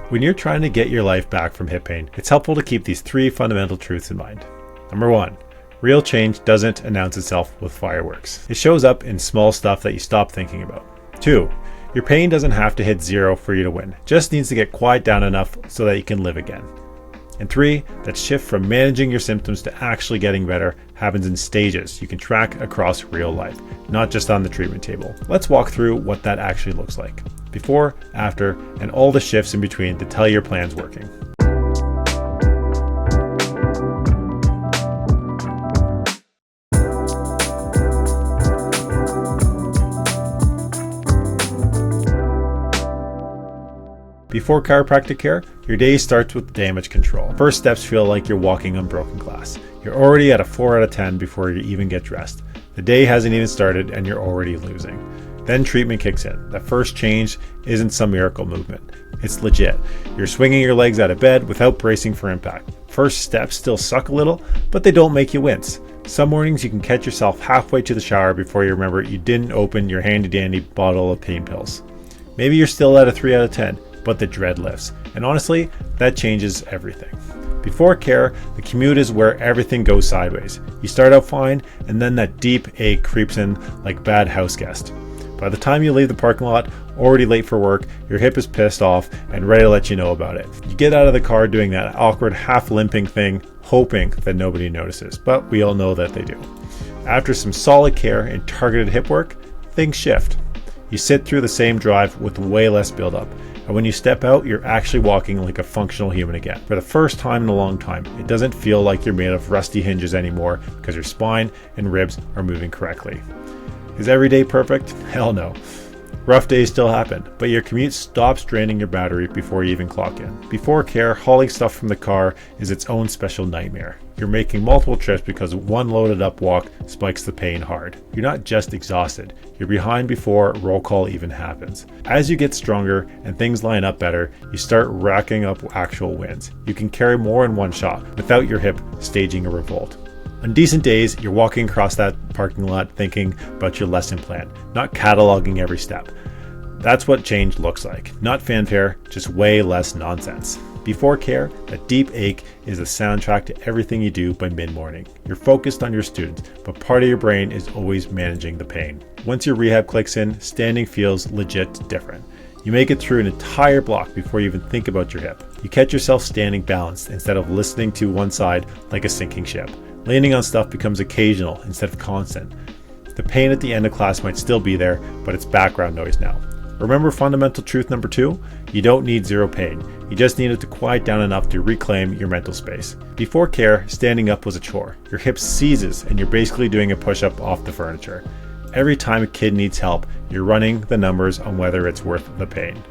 When you're trying to get your life back from hip pain, it's helpful to keep these 3 fundamental truths in mind. Number 1, real change doesn't announce itself with fireworks. It shows up in small stuff that you stop thinking about. 2, your pain doesn't have to hit 0 for you to win. It just needs to get quiet down enough so that you can live again. And 3, that shift from managing your symptoms to actually getting better happens in stages you can track across real life, not just on the treatment table. Let's walk through what that actually looks like. Before, after, and all the shifts in between to tell your plan's working. Before chiropractic care, your day starts with damage control. First steps feel like you're walking on broken glass. You're already at a 4 out of 10 before you even get dressed. The day hasn't even started and you're already losing. Then treatment kicks in. The first change isn't some miracle movement. It's legit. You're swinging your legs out of bed without bracing for impact. First steps still suck a little, but they don't make you wince. Some mornings you can catch yourself halfway to the shower before you remember you didn't open your handy dandy bottle of pain pills. Maybe you're still at a 3 out of 10. But the dread lifts. And honestly, that changes everything. Before care, the commute is where everything goes sideways. You start out fine, and then that deep ache creeps in like bad house guest. By the time you leave the parking lot, already late for work, your hip is pissed off and ready to let you know about it. You get out of the car doing that awkward half-limping thing, hoping that nobody notices, but we all know that they do. After some solid care and targeted hip work, things shift. You sit through the same drive with way less buildup. And when you step out, you're actually walking like a functional human again. For the first time in a long time, it doesn't feel like you're made of rusty hinges anymore because your spine and ribs are moving correctly. Is every day perfect? Hell no. Rough days still happen, but your commute stops draining your battery before you even clock in. Before care, hauling stuff from the car is its own special nightmare. You're making multiple trips because one loaded up walk spikes the pain hard. You're not just exhausted, you're behind before roll call even happens. As you get stronger and things line up better, you start racking up actual wins. You can carry more in one shot without your hip staging a revolt. On decent days, you're walking across that parking lot thinking about your lesson plan, not cataloging every step. That's what change looks like. Not fanfare, just way less nonsense. Before care, that deep ache is the soundtrack to everything you do by mid-morning. You're focused on your students, but part of your brain is always managing the pain. Once your rehab clicks in, standing feels legit different. You make it through an entire block before you even think about your hip. You catch yourself standing balanced instead of listening to one side like a sinking ship. Leaning on stuff becomes occasional instead of constant. The pain at the end of class might still be there, but it's background noise now. Remember fundamental truth number 2? You don't need 0 pain. You just need it to quiet down enough to reclaim your mental space. Before care, standing up was a chore. Your hip seizes and you're basically doing a push-up off the furniture. Every time a kid needs help, you're running the numbers on whether it's worth the pain.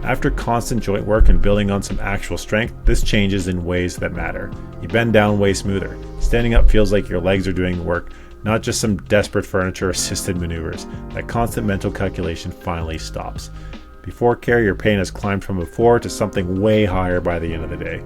After constant joint work and building on some actual strength, this changes in ways that matter. You bend down way smoother. Standing up feels like your legs are doing the work, not just some desperate furniture-assisted maneuvers. That constant mental calculation finally stops. Before care, your pain has climbed from a 4 to something way higher by the end of the day.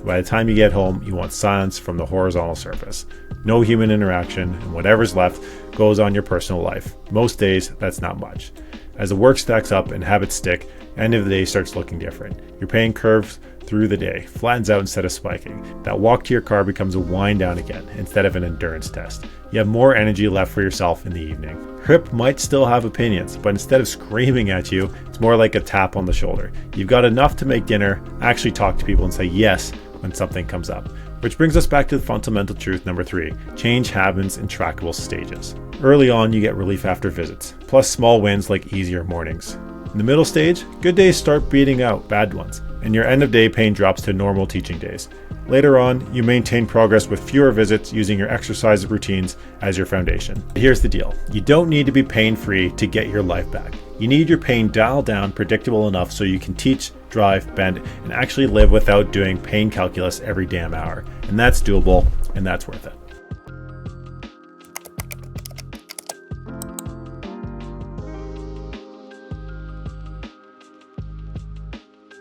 By the time you get home, you want silence from the horizontal surface. No human interaction, and whatever's left goes on your personal life. Most days, that's not much. As the work stacks up and habits stick, end of the day starts looking different. Your pain curves through the day, flattens out instead of spiking. That walk to your car becomes a wind down again instead of an endurance test. You have more energy left for yourself in the evening. Hip might still have opinions, but instead of screaming at you, it's more like a tap on the shoulder. You've got enough to make dinner, actually talk to people and say yes when something comes up. Which brings us back to the fundamental truth number 3. Change happens in trackable stages. Early on, you get relief after visits, plus small wins like easier mornings. In the middle stage, good days start beating out bad ones, and your end of day pain drops to normal teaching days. Later on, you maintain progress with fewer visits using your exercise routines as your foundation. Here's the deal. You don't need to be pain-free to get your life back. You need your pain dialed down predictable enough so you can teach, drive, bend, and actually live without doing pain calculus every damn hour. And that's doable, and that's worth it.